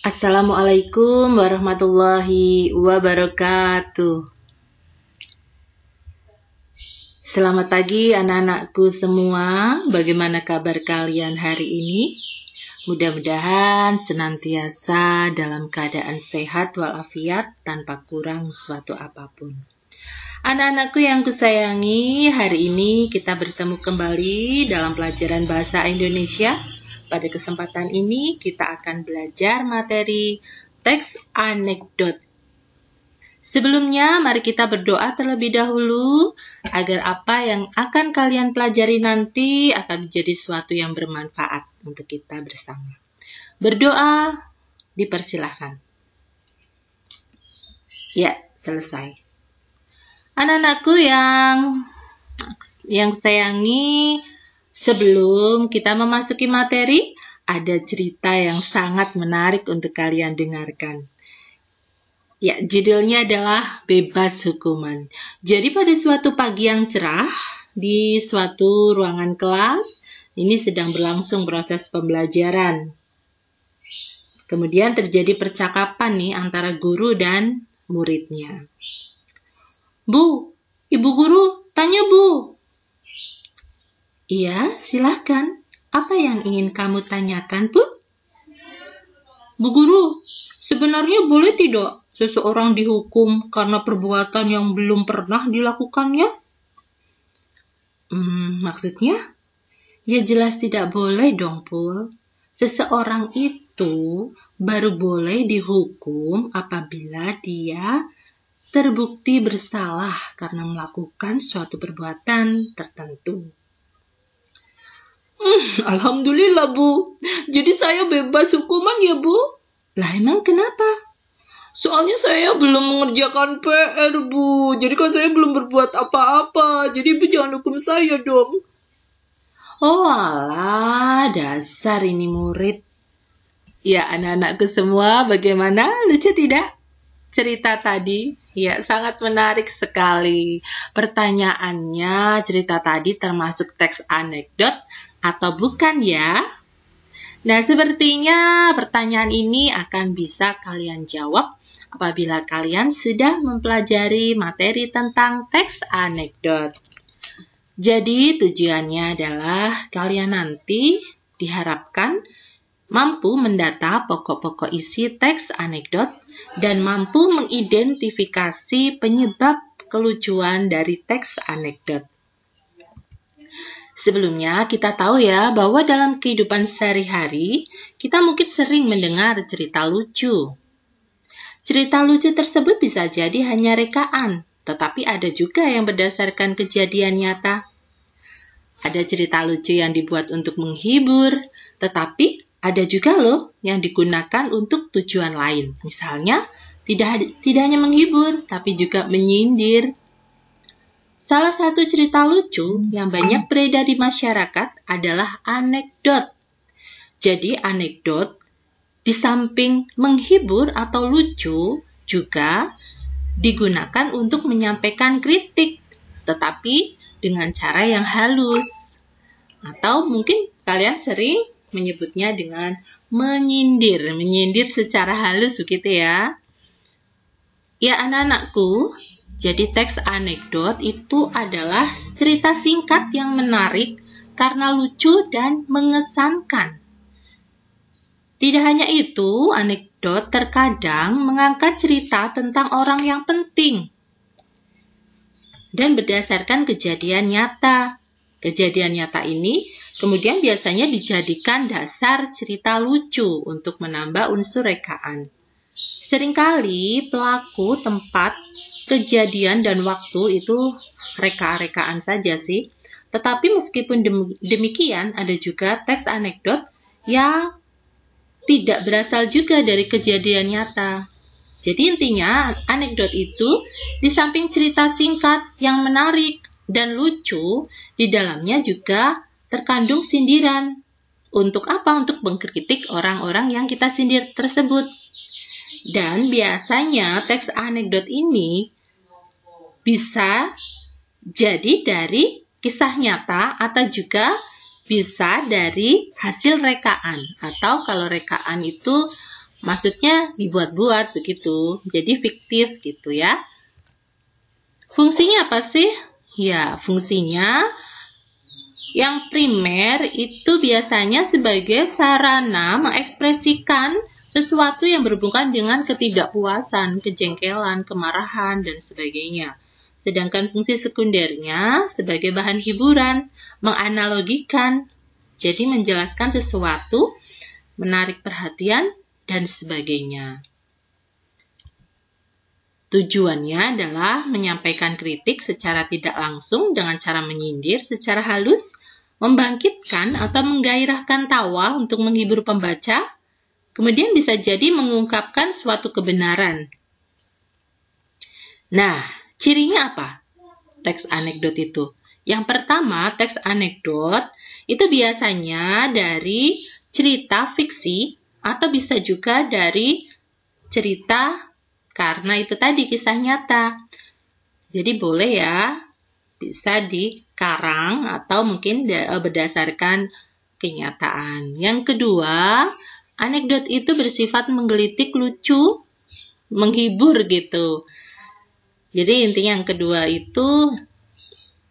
Assalamualaikum warahmatullahi wabarakatuh. Selamat pagi anak-anakku semua. Bagaimana kabar kalian hari ini? Mudah-mudahan senantiasa dalam keadaan sehat walafiat tanpa kurang suatu apapun. Anak-anakku yang kusayangi, hari ini kita bertemu kembali dalam pelajaran bahasa Indonesia. Pada kesempatan ini kita akan belajar materi teks anekdot. Sebelumnya mari kita berdoa terlebih dahulu agar apa yang akan kalian pelajari nanti akan menjadi sesuatu yang bermanfaat untuk kita bersama. Berdoa, dipersilahkan. Ya, selesai. Anak-anakku yang sayangi, sebelum kita memasuki materi, ada cerita yang sangat menarik untuk kalian dengarkan. Ya, judulnya adalah Bebas Hukuman. Jadi pada suatu pagi yang cerah, di suatu ruangan kelas, ini sedang berlangsung proses pembelajaran. Kemudian terjadi percakapan nih antara guru dan muridnya. Bu, Ibu Guru, tanya Bu. Iya, silahkan. Apa yang ingin kamu tanyakan, Bu? Bu Guru, sebenarnya boleh tidak seseorang dihukum karena perbuatan yang belum pernah dilakukannya? Maksudnya? Ya jelas tidak boleh dong, Pul. Seseorang itu baru boleh dihukum apabila dia terbukti bersalah karena melakukan suatu perbuatan tertentu. Alhamdulillah, Bu. Jadi saya bebas hukuman ya, Bu? Lah emang kenapa? Soalnya saya belum mengerjakan PR, Bu. Jadi kan saya belum berbuat apa-apa. Jadi Bu jangan hukum saya dong. Oh alah, dasar ini murid. Ya anak-anakku semua, bagaimana? Lucu tidak? Cerita tadi, ya sangat menarik sekali. Pertanyaannya, cerita tadi termasuk teks anekdot atau bukan ya? Nah, sepertinya pertanyaan ini akan bisa kalian jawab apabila kalian sudah mempelajari materi tentang teks anekdot. Jadi, tujuannya adalah kalian nanti diharapkan mampu mendata pokok-pokok isi teks anekdot dan mampu mengidentifikasi penyebab kelucuan dari teks anekdot. Sebelumnya kita tahu ya bahwa dalam kehidupan sehari-hari kita mungkin sering mendengar cerita lucu. Cerita lucu tersebut bisa jadi hanya rekaan, tetapi ada juga yang berdasarkan kejadian nyata. Ada cerita lucu yang dibuat untuk menghibur, tetapi ada juga loh yang digunakan untuk tujuan lain. Misalnya, tidak hanya menghibur, tapi juga menyindir. Salah satu cerita lucu yang banyak beredar di masyarakat adalah anekdot. Jadi anekdot di samping menghibur atau lucu juga digunakan untuk menyampaikan kritik, tetapi dengan cara yang halus. Atau mungkin kalian sering menyebutnya dengan menyindir secara halus begitu ya. Ya anak-anakku, jadi teks anekdot itu adalah cerita singkat yang menarik karena lucu dan mengesankan. Tidak hanya itu, anekdot terkadang mengangkat cerita tentang orang yang penting dan berdasarkan kejadian nyata. Kejadian nyata ini kemudian biasanya dijadikan dasar cerita lucu untuk menambah unsur rekaan. Seringkali pelaku, tempat, kejadian, dan waktu itu reka-rekaan saja sih. Tetapi meskipun demikian, ada juga teks anekdot yang tidak berasal juga dari kejadian nyata. Jadi intinya, anekdot itu di samping cerita singkat yang menarik dan lucu, di dalamnya juga terkandung sindiran. Untuk apa? Untuk mengkritik orang-orang yang kita sindir tersebut. Dan biasanya teks anekdot ini bisa jadi dari kisah nyata atau juga bisa dari hasil rekaan. Atau kalau rekaan itu Maksudnya dibuat-buat begitu. Jadi fiktif gitu ya. Fungsinya apa sih? Ya, fungsinya yang primer itu biasanya sebagai sarana mengekspresikan sesuatu yang berhubungan dengan ketidakpuasan, kejengkelan, kemarahan, dan sebagainya. Sedangkan fungsi sekundernya sebagai bahan hiburan, menganalogikan, jadi menjelaskan sesuatu, menarik perhatian, dan sebagainya. Tujuannya adalah menyampaikan kritik secara tidak langsung dengan cara menyindir secara halus, membangkitkan atau menggairahkan tawa untuk menghibur pembaca, kemudian bisa jadi mengungkapkan suatu kebenaran. Nah, cirinya apa? Teks anekdot itu. Yang pertama, teks anekdot itu biasanya dari cerita fiksi atau bisa juga dari cerita karena itu tadi kisah nyata. Jadi boleh ya, bisa dikarang atau mungkin berdasarkan kenyataan. Yang kedua, anekdot itu bersifat menggelitik, lucu, menghibur gitu. Jadi intinya yang kedua itu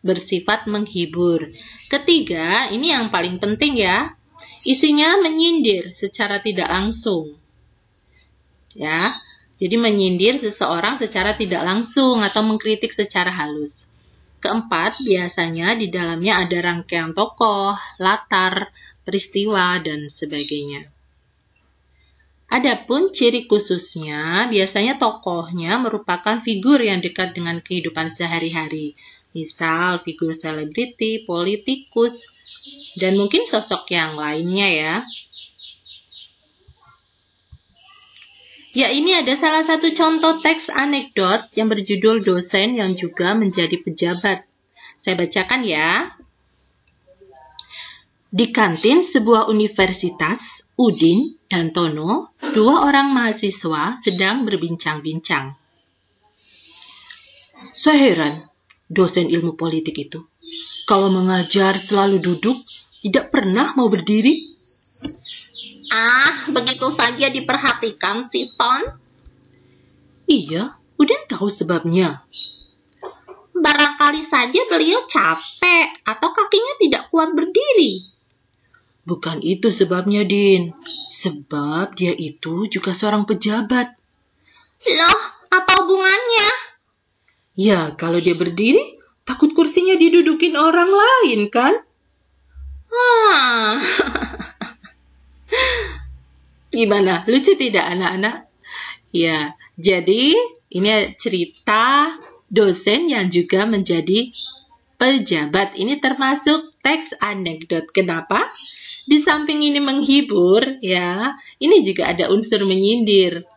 bersifat menghibur. Ketiga, ini yang paling penting ya, isinya menyindir secara tidak langsung. Ya, jadi menyindir seseorang secara tidak langsung atau mengkritik secara halus. Keempat, biasanya di dalamnya ada rangkaian tokoh, latar, peristiwa, dan sebagainya. Adapun ciri khususnya, biasanya tokohnya merupakan figur yang dekat dengan kehidupan sehari-hari. Misal, figur selebriti, politikus, dan mungkin sosok yang lainnya ya. Ya, ini ada salah satu contoh teks anekdot yang berjudul Dosen yang juga menjadi pejabat. Saya bacakan ya. Di kantin sebuah universitas, Udin dan Tono, dua orang mahasiswa sedang berbincang-bincang. Saya heran, dosen ilmu politik itu. Kalau mengajar selalu duduk, tidak pernah mau berdiri. Begitu saja diperhatikan si Ton. Iya, Udin tahu sebabnya. Barangkali saja beliau capek atau kakinya tidak kuat berdiri. Bukan itu sebabnya, Din. Sebab dia itu juga seorang pejabat. Loh, apa hubungannya? Ya, kalau dia berdiri, takut kursinya didudukin orang lain, kan? Gimana? Lucu tidak anak-anak? Ya, jadi ini cerita dosen yang juga menjadi pejabat. Ini termasuk teks anekdot. Kenapa? Di samping ini menghibur, ya, ini juga ada unsur menyindir.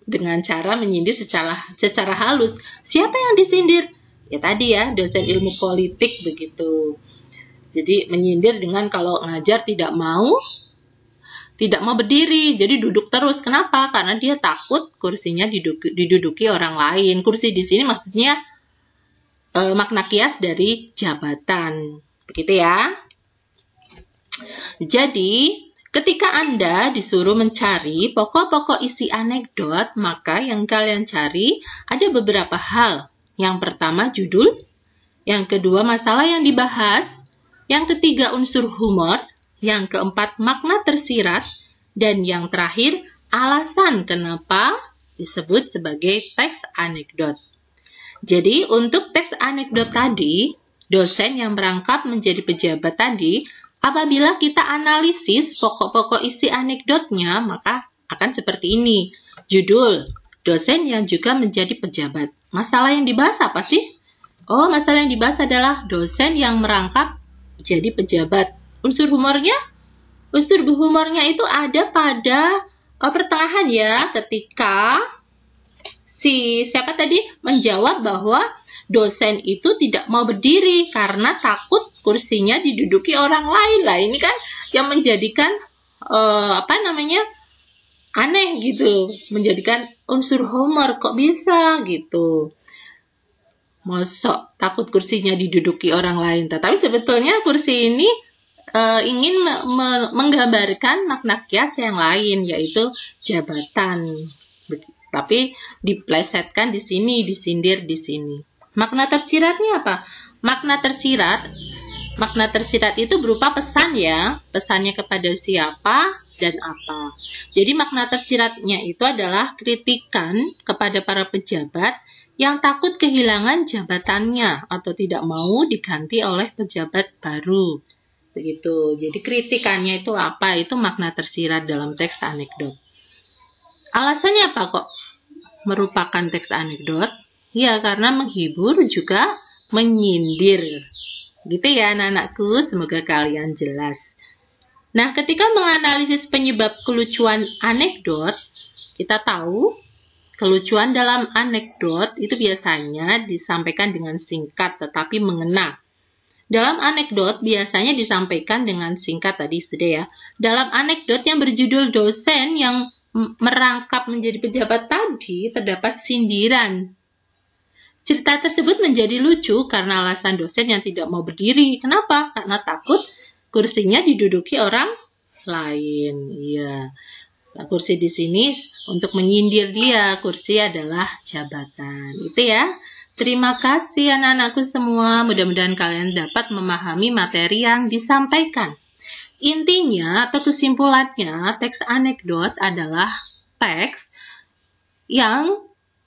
Dengan cara menyindir secara halus. Siapa yang disindir? Ya tadi ya, dosen ilmu politik begitu. Jadi menyindir dengan kalau ngajar tidak mau berdiri, jadi duduk terus. Kenapa? Karena dia takut kursinya diduduki orang lain. Kursi di sini maksudnya makna kias dari jabatan. Begitu ya. Jadi, ketika Anda disuruh mencari pokok-pokok isi anekdot, maka yang kalian cari ada beberapa hal. Yang pertama judul, yang kedua masalah yang dibahas, yang ketiga unsur humor, yang keempat makna tersirat, dan yang terakhir alasan kenapa disebut sebagai teks anekdot. Jadi untuk teks anekdot tadi, dosen yang merangkap menjadi pejabat tadi, apabila kita analisis pokok-pokok isi anekdotnya, maka akan seperti ini. Judul, dosen yang juga menjadi pejabat. Masalah yang dibahas apa sih? Oh, masalah yang dibahas adalah dosen yang merangkap jadi pejabat. Unsur humornya? Unsur humornya itu ada pada pertengahan ya, ketika siapa tadi menjawab bahwa dosen itu tidak mau berdiri karena takut kursinya diduduki orang lain. Lah ini kan yang menjadikan aneh gitu, menjadikan unsur humor, kok bisa gitu. Masa takut kursinya diduduki orang lain. Tetapi sebetulnya kursi ini ingin menggambarkan makna kias yang lain, yaitu jabatan. Tapi diplesetkan di sini, disindir di sini. Makna tersiratnya apa? Makna tersirat itu berupa pesan ya. Pesannya kepada siapa dan apa. Jadi makna tersiratnya itu adalah kritikan kepada para pejabat yang takut kehilangan jabatannya atau tidak mau diganti oleh pejabat baru. Begitu. Jadi kritikannya itu apa? Itu makna tersirat dalam teks anekdot. Alasannya apa kok merupakan teks anekdot? Ya, karena menghibur juga menyindir. Gitu ya anak-anakku, semoga kalian jelas. Nah, ketika menganalisis penyebab kelucuan anekdot, kita tahu kelucuan dalam anekdot itu biasanya disampaikan dengan singkat tetapi mengena. Dalam anekdot biasanya disampaikan dengan singkat tadi sudah ya. Dalam anekdot yang berjudul dosen yang merangkap menjadi pejabat tadi terdapat sindiran. Cerita tersebut menjadi lucu karena alasan dosen yang tidak mau berdiri. Kenapa? Karena takut kursinya diduduki orang lain. Iya. Kursi di sini untuk menyindir dia. Kursi adalah jabatan. Itu ya. Terima kasih anak-anakku semua. Mudah-mudahan kalian dapat memahami materi yang disampaikan. Intinya atau kesimpulannya, teks anekdot adalah teks yang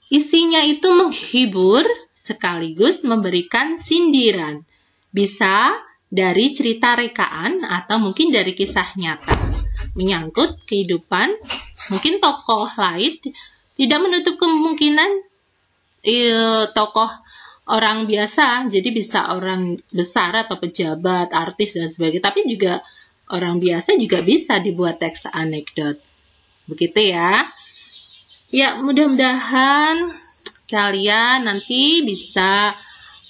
isinya itu menghibur sekaligus memberikan sindiran. Bisa dari cerita rekaan atau mungkin dari kisah nyata. Menyangkut kehidupan, mungkin tokoh lain, tidak menutup kemungkinan tokoh orang biasa, jadi bisa orang besar atau pejabat, artis dan sebagainya, tapi juga orang biasa juga bisa dibuat teks anekdot. Begitu ya. Ya, mudah-mudahan kalian nanti bisa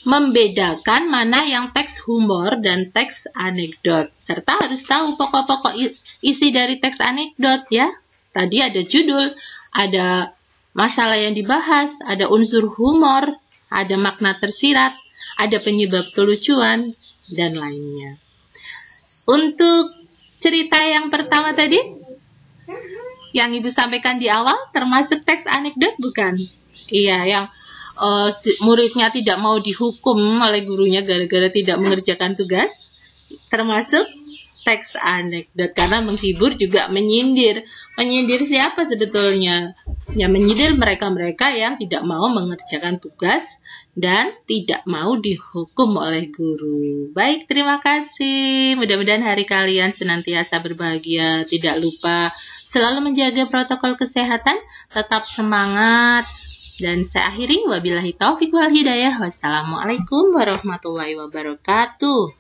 membedakan mana yang teks humor dan teks anekdot. Serta harus tahu pokok-pokok isi dari teks anekdot ya. Tadi ada judul, ada masalah yang dibahas, ada unsur humor, ada makna tersirat, ada penyebab kelucuan, dan lainnya. Untuk cerita yang pertama tadi, yang Ibu sampaikan di awal, termasuk teks anekdot bukan? Iya, yang muridnya tidak mau dihukum oleh gurunya gara-gara tidak mengerjakan tugas, termasuk teks anekdot karena menghibur juga menyindir. Menyindir siapa sebetulnya? Ya, menyindir mereka-mereka yang tidak mau mengerjakan tugas dan tidak mau dihukum oleh guru. Baik, terima kasih. Mudah-mudahan hari kalian senantiasa berbahagia. Tidak lupa selalu menjaga protokol kesehatan, tetap semangat. Dan saya akhiri, wabillahi taufiq wal hidayah. Wassalamualaikum warahmatullahi wabarakatuh.